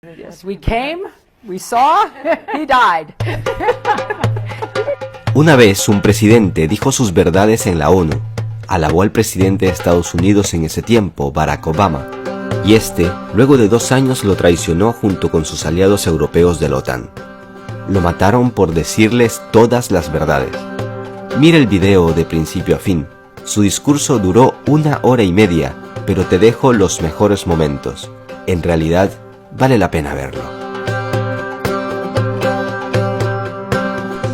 Yes, we came, we saw, he died. Una vez un presidente dijo sus verdades en la ONU, alabó al presidente de Estados Unidos en ese tiempo, Barack Obama, y este, luego de 2 años, lo traicionó junto con sus aliados europeos de la OTAN. Lo mataron por decirles todas las verdades. Mira el video de principio a fin. Su discurso duró 1 hora y media, pero te dejo los mejores momentos. En realidad, vale la pena verlo.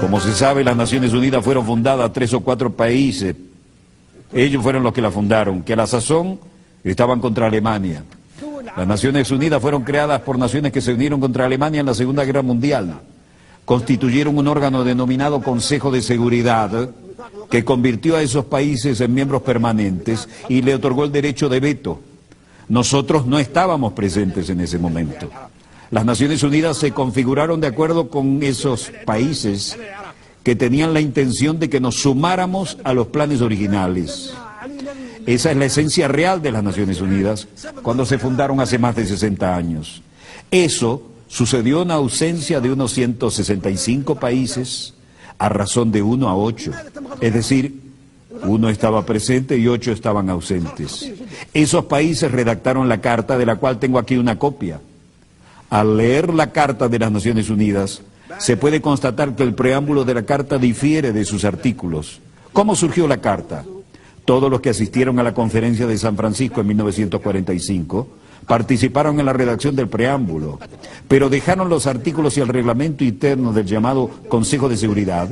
Como se sabe, las Naciones Unidas fueron fundadas 3 o 4 países. Ellos fueron los que la fundaron, que a la sazón estaban contra Alemania. Las Naciones Unidas fueron creadas por naciones que se unieron contra Alemania en la Segunda Guerra Mundial. Constituyeron un órgano denominado Consejo de Seguridad, que convirtió a esos países en miembros permanentes y le otorgó el derecho de veto. Nosotros no estábamos presentes en ese momento. Las Naciones Unidas se configuraron de acuerdo con esos países que tenían la intención de que nos sumáramos a los planes originales. Esa es la esencia real de las Naciones Unidas cuando se fundaron hace más de 60 años. Eso sucedió en ausencia de unos 165 países a razón de 1 a 8. Es decir, 1 estaba presente y 8 estaban ausentes. Esos países redactaron la carta, de la cual tengo aquí una copia. Al leer la Carta de las Naciones Unidas, se puede constatar que el preámbulo de la Carta difiere de sus artículos. ¿Cómo surgió la Carta? Todos los que asistieron a la Conferencia de San Francisco en 1945 participaron en la redacción del preámbulo, pero dejaron los artículos y el reglamento interno del llamado Consejo de Seguridad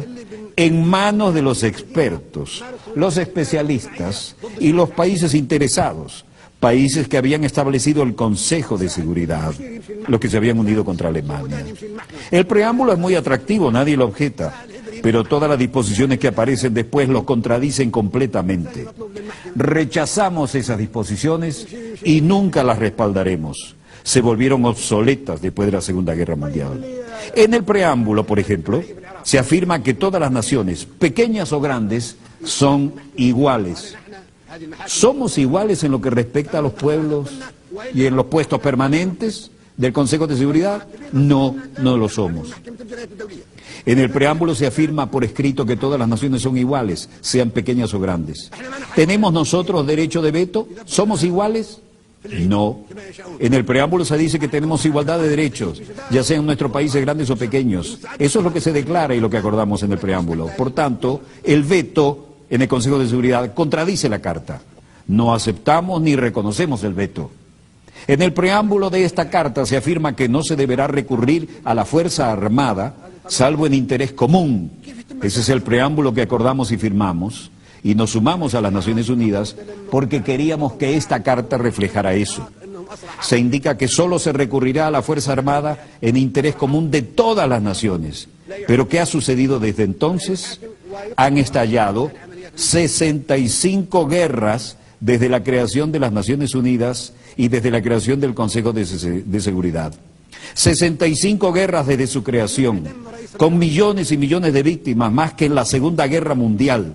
en manos de los expertos, los especialistas y los países interesados, países que habían establecido el Consejo de Seguridad, los que se habían unido contra Alemania. El preámbulo es muy atractivo, nadie lo objeta, pero todas las disposiciones que aparecen después lo contradicen completamente. Rechazamos esas disposiciones y nunca las respaldaremos. Se volvieron obsoletas después de la Segunda Guerra Mundial. En el preámbulo, por ejemplo, se afirma que todas las naciones, pequeñas o grandes, son iguales. ¿Somos iguales en lo que respecta a los pueblos y en los puestos permanentes del Consejo de Seguridad? No, no lo somos. En el preámbulo se afirma por escrito que todas las naciones son iguales, sean pequeñas o grandes. ¿Tenemos nosotros derecho de veto? ¿Somos iguales? No. En el preámbulo se dice que tenemos igualdad de derechos, ya sean nuestros países grandes o pequeños. Eso es lo que se declara y lo que acordamos en el preámbulo. Por tanto, el veto en el Consejo de Seguridad contradice la Carta. No aceptamos ni reconocemos el veto. En el preámbulo de esta Carta se afirma que no se deberá recurrir a la Fuerza Armada, salvo en interés común. Ese es el preámbulo que acordamos y firmamos, y nos sumamos a las Naciones Unidas porque queríamos que esta Carta reflejara eso. Se indica que solo se recurrirá a la Fuerza Armada en interés común de todas las naciones. Pero ¿qué ha sucedido desde entonces? Han estallado 65 guerras desde la creación de las Naciones Unidas y desde la creación del Consejo de Seguridad. 65 guerras desde su creación, con millones y millones de víctimas, más que en la Segunda Guerra Mundial.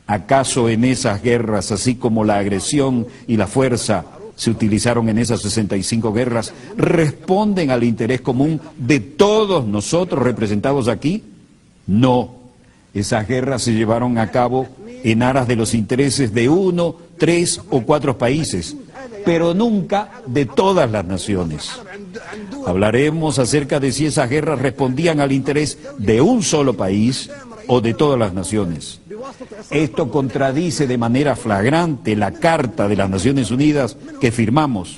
¿Acaso en esas guerras, así como la agresión y la fuerza se utilizaron en esas 65 guerras, responden al interés común de todos nosotros representados aquí? No. Esas guerras se llevaron a cabo en aras de los intereses de 1, 3 o 4 países, pero nunca de todas las naciones. Hablaremos acerca de si esas guerras respondían al interés de un solo país o de todas las naciones. Esto contradice de manera flagrante la Carta de las Naciones Unidas que firmamos,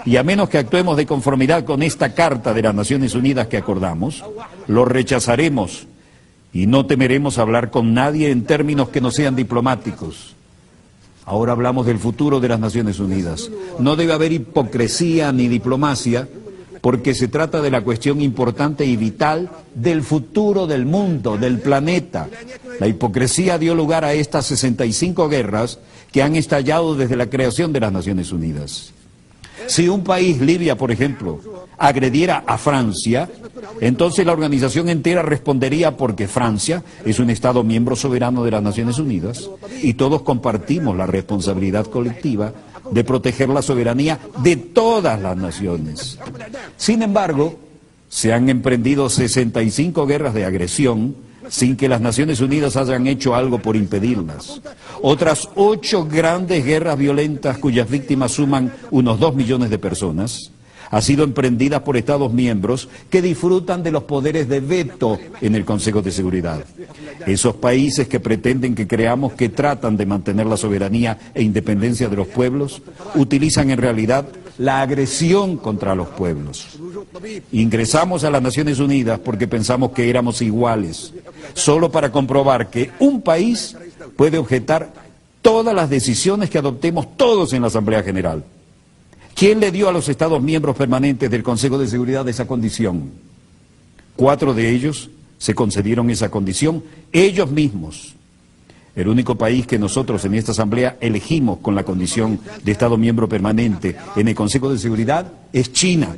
y a menos que actuemos de conformidad con esta Carta de las Naciones Unidas que acordamos, lo rechazaremos y no temeremos hablar con nadie en términos que no sean diplomáticos. Ahora hablamos del futuro de las Naciones Unidas. No debe haber hipocresía ni diplomacia, porque se trata de la cuestión importante y vital del futuro del mundo, del planeta. La hipocresía dio lugar a estas 65 guerras que han estallado desde la creación de las Naciones Unidas. Si un país, Libia por ejemplo, agrediera a Francia, entonces la organización entera respondería porque Francia es un Estado miembro soberano de las Naciones Unidas y todos compartimos la responsabilidad colectiva de proteger la soberanía de todas las naciones. Sin embargo, se han emprendido 65 guerras de agresión sin que las Naciones Unidas hayan hecho algo por impedirlas. Otras 8 grandes guerras violentas cuyas víctimas suman unos 2 millones de personas han sido emprendidas por Estados miembros que disfrutan de los poderes de veto en el Consejo de Seguridad. Esos países que pretenden que creamos que tratan de mantener la soberanía e independencia de los pueblos, utilizan en realidad la agresión contra los pueblos. Ingresamos a las Naciones Unidas porque pensamos que éramos iguales, solo para comprobar que un país puede objetar todas las decisiones que adoptemos todos en la Asamblea General. ¿Quién le dio a los Estados miembros permanentes del Consejo de Seguridad esa condición? 4 de ellos se concedieron esa condición ellos mismos. El único país que nosotros en esta Asamblea elegimos con la condición de Estado miembro permanente en el Consejo de Seguridad es China.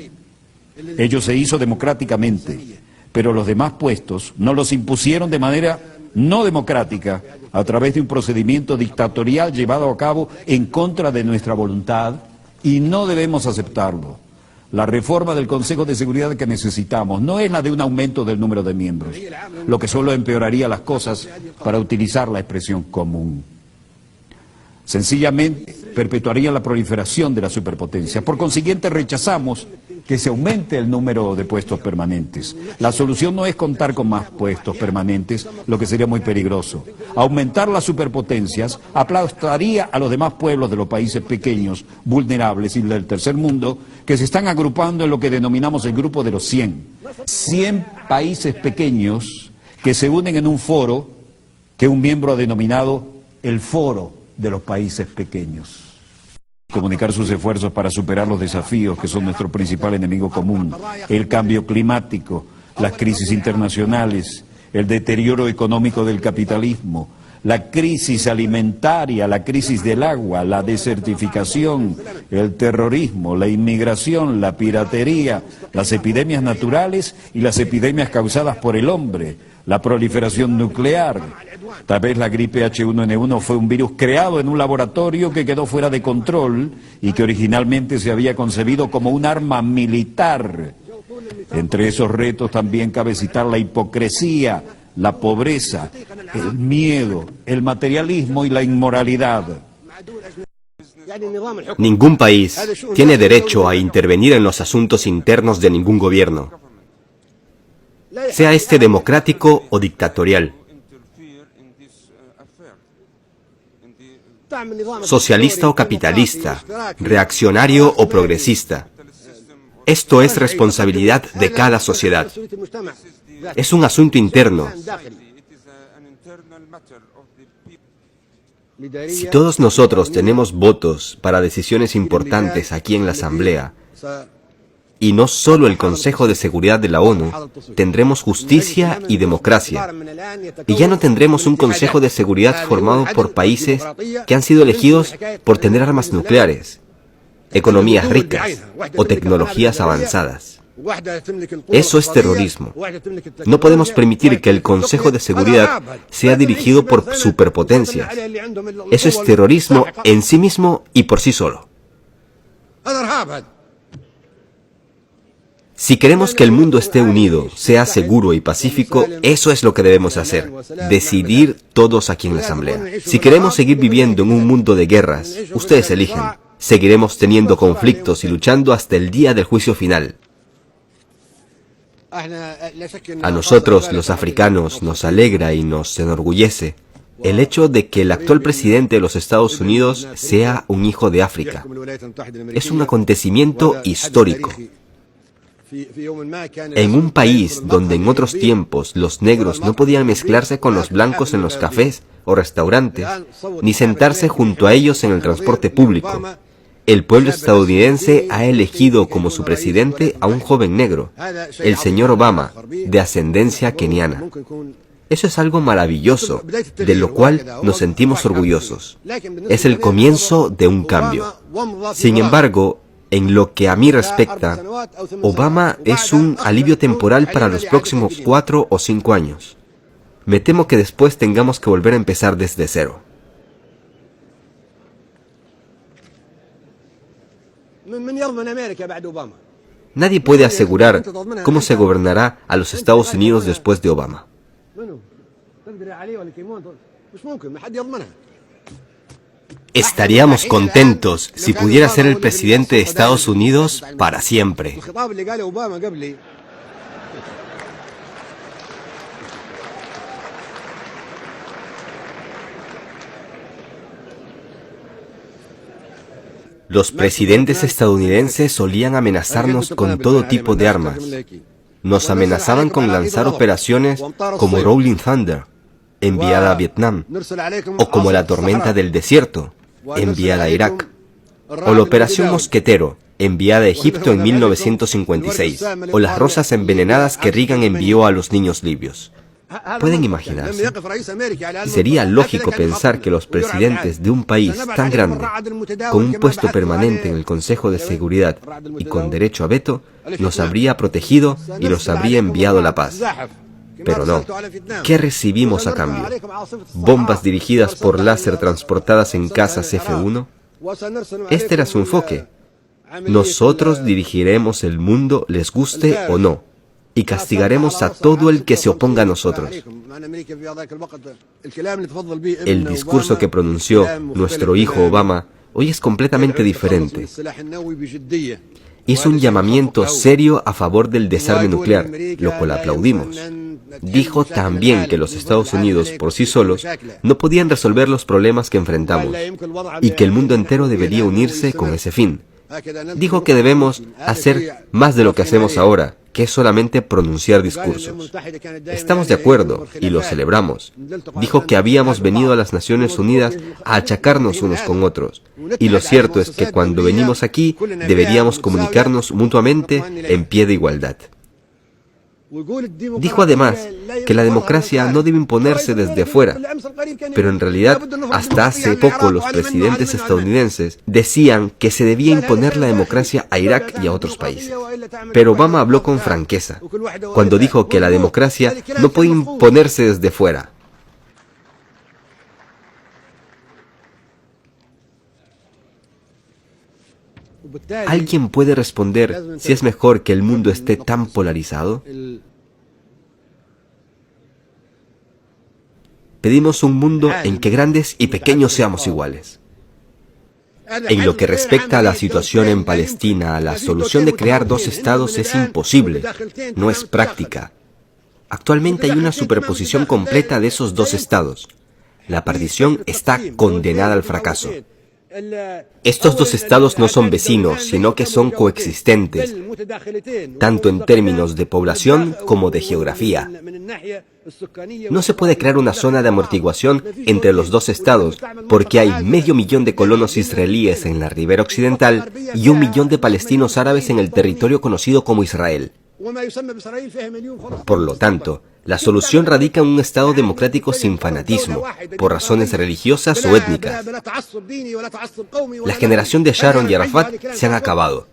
Ello se hizo democráticamente, pero los demás puestos nos los impusieron de manera no democrática a través de un procedimiento dictatorial llevado a cabo en contra de nuestra voluntad. Y no debemos aceptarlo. La reforma del Consejo de Seguridad que necesitamos no es la de un aumento del número de miembros, lo que solo empeoraría las cosas, para utilizar la expresión común. Sencillamente perpetuaría la proliferación de la superpotencia. Por consiguiente, rechazamos que se aumente el número de puestos permanentes. La solución no es contar con más puestos permanentes, lo que sería muy peligroso. Aumentar las superpotencias aplastaría a los demás pueblos de los países pequeños, vulnerables y del tercer mundo, que se están agrupando en lo que denominamos el grupo de los 100. 100 países pequeños que se unen en un foro que un miembro ha denominado el Foro de los Países Pequeños. Comunicar sus esfuerzos para superar los desafíos que son nuestro principal enemigo común: el cambio climático, las crisis internacionales, el deterioro económico del capitalismo, la crisis alimentaria, la crisis del agua, la desertificación, el terrorismo, la inmigración, la piratería, las epidemias naturales y las epidemias causadas por el hombre, la proliferación nuclear. Tal vez la gripe H1N1 fue un virus creado en un laboratorio que quedó fuera de control y que originalmente se había concebido como un arma militar. Entre esos retos también cabe citar la hipocresía, la pobreza, el miedo, el materialismo y la inmoralidad. Ningún país tiene derecho a intervenir en los asuntos internos de ningún gobierno, sea este democrático o dictatorial, socialista o capitalista, reaccionario o progresista. Esto es responsabilidad de cada sociedad. Es un asunto interno. Si todos nosotros tenemos votos para decisiones importantes aquí en la Asamblea, y no solo el Consejo de Seguridad de la ONU, tendremos justicia y democracia. Y ya no tendremos un Consejo de Seguridad formado por países que han sido elegidos por tener armas nucleares, economías ricas o tecnologías avanzadas. Eso es terrorismo. No podemos permitir que el Consejo de Seguridad sea dirigido por superpotencias. Eso es terrorismo en sí mismo y por sí solo. Si queremos que el mundo esté unido, sea seguro y pacífico, eso es lo que debemos hacer. Decidir todos aquí en la Asamblea. Si queremos seguir viviendo en un mundo de guerras, ustedes eligen. Seguiremos teniendo conflictos y luchando hasta el día del juicio final. A nosotros, los africanos, nos alegra y nos enorgullece el hecho de que el actual presidente de los Estados Unidos sea un hijo de África. Es un acontecimiento histórico. En un país donde en otros tiempos los negros no podían mezclarse con los blancos en los cafés o restaurantes, ni sentarse junto a ellos en el transporte público, el pueblo estadounidense ha elegido como su presidente a un joven negro, el señor Obama, de ascendencia keniana. Eso es algo maravilloso, de lo cual nos sentimos orgullosos. Es el comienzo de un cambio. Sin embargo, en lo que a mí respecta, Obama es un alivio temporal para los próximos 4 o 5 años. Me temo que después tengamos que volver a empezar desde cero. Nadie puede asegurar cómo se gobernará a los Estados Unidos después de Obama. Estaríamos contentos si pudiera ser el presidente de Estados Unidos para siempre. Los presidentes estadounidenses solían amenazarnos con todo tipo de armas. Nos amenazaban con lanzar operaciones como Rolling Thunder, enviada a Vietnam, o como la Tormenta del Desierto, enviada a Irak, o la Operación Mosquetero, enviada a Egipto en 1956, o las rosas envenenadas que Reagan envió a los niños libios. ¿Pueden imaginarse? Sería lógico pensar que los presidentes de un país tan grande, con un puesto permanente en el Consejo de Seguridad y con derecho a veto, nos habría protegido y nos habría enviado la paz. Pero no. ¿Qué recibimos a cambio? ¿Bombas dirigidas por láser transportadas en cazas F-1? Este era su enfoque. Nosotros dirigiremos el mundo, les guste o no, y castigaremos a todo el que se oponga a nosotros. El discurso que pronunció nuestro hijo Obama hoy es completamente diferente. Hizo un llamamiento serio a favor del desarme nuclear, lo cual aplaudimos. Dijo también que los Estados Unidos por sí solos no podían resolver los problemas que enfrentamos y que el mundo entero debería unirse con ese fin. Dijo que debemos hacer más de lo que hacemos ahora, que es solamente pronunciar discursos. Estamos de acuerdo y lo celebramos. Dijo que habíamos venido a las Naciones Unidas a achacarnos unos con otros. Y lo cierto es que cuando venimos aquí deberíamos comunicarnos mutuamente en pie de igualdad. Dijo además que la democracia no debe imponerse desde afuera, pero en realidad hasta hace poco los presidentes estadounidenses decían que se debía imponer la democracia a Irak y a otros países. Pero Obama habló con franqueza cuando dijo que la democracia no puede imponerse desde fuera. ¿Alguien puede responder si es mejor que el mundo esté tan polarizado? Pedimos un mundo en que grandes y pequeños seamos iguales. En lo que respecta a la situación en Palestina, la solución de crear dos estados es imposible, no es práctica. Actualmente hay una superposición completa de esos dos estados. La partición está condenada al fracaso. Estos dos estados no son vecinos, sino que son coexistentes, tanto en términos de población como de geografía. No se puede crear una zona de amortiguación entre los dos estados, porque hay 500.000 de colonos israelíes en la ribera occidental y 1 millón de palestinos árabes en el territorio conocido como Israel. Por lo tanto, la solución radica en un Estado democrático sin fanatismo, por razones religiosas o étnicas. La generación de Sharon y Arafat se han acabado.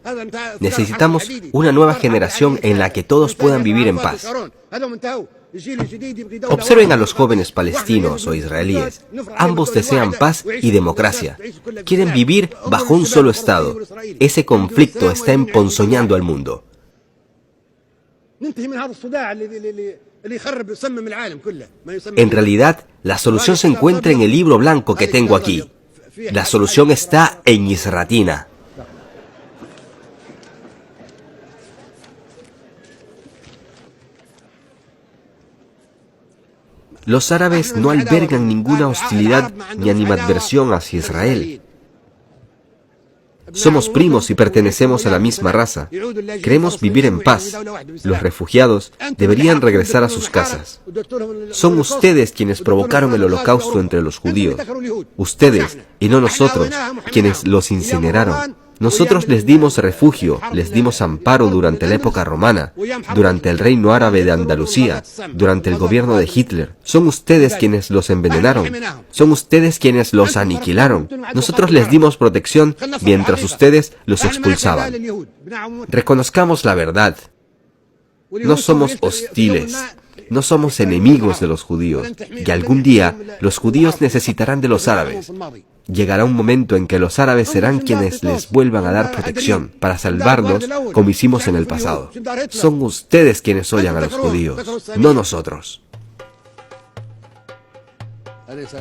Necesitamos una nueva generación en la que todos puedan vivir en paz. Observen a los jóvenes palestinos o israelíes. Ambos desean paz y democracia. Quieren vivir bajo un solo Estado. Ese conflicto está emponzoñando al mundo. En realidad, la solución se encuentra en el libro blanco que tengo aquí. La solución está en Isratina. Los árabes no albergan ninguna hostilidad ni animadversión hacia Israel. Somos primos y pertenecemos a la misma raza. Queremos vivir en paz. Los refugiados deberían regresar a sus casas. Son ustedes quienes provocaron el holocausto entre los judíos. Ustedes, y no nosotros, quienes los incineraron. Nosotros les dimos refugio, les dimos amparo durante la época romana, durante el reino árabe de Andalucía, durante el gobierno de Hitler. Son ustedes quienes los envenenaron. Son ustedes quienes los aniquilaron. Nosotros les dimos protección mientras ustedes los expulsaban. Reconozcamos la verdad. No somos hostiles. No somos enemigos de los judíos. Y algún día los judíos necesitarán de los árabes. Llegará un momento en que los árabes serán quienes les vuelvan a dar protección para salvarlos como hicimos en el pasado. Son ustedes quienes odian a los judíos, no nosotros.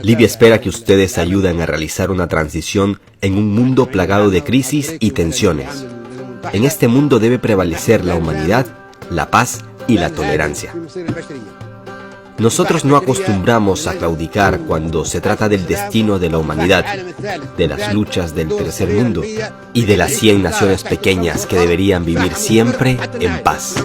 Libia espera que ustedes ayuden a realizar una transición en un mundo plagado de crisis y tensiones. En este mundo debe prevalecer la humanidad, la paz y la tolerancia. Nosotros no acostumbramos a claudicar cuando se trata del destino de la humanidad, de las luchas del tercer mundo y de las 100 naciones pequeñas que deberían vivir siempre en paz.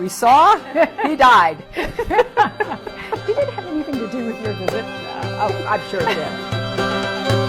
We saw, he died. Did it have anything to do with your visit? Oh, I'm sure it did.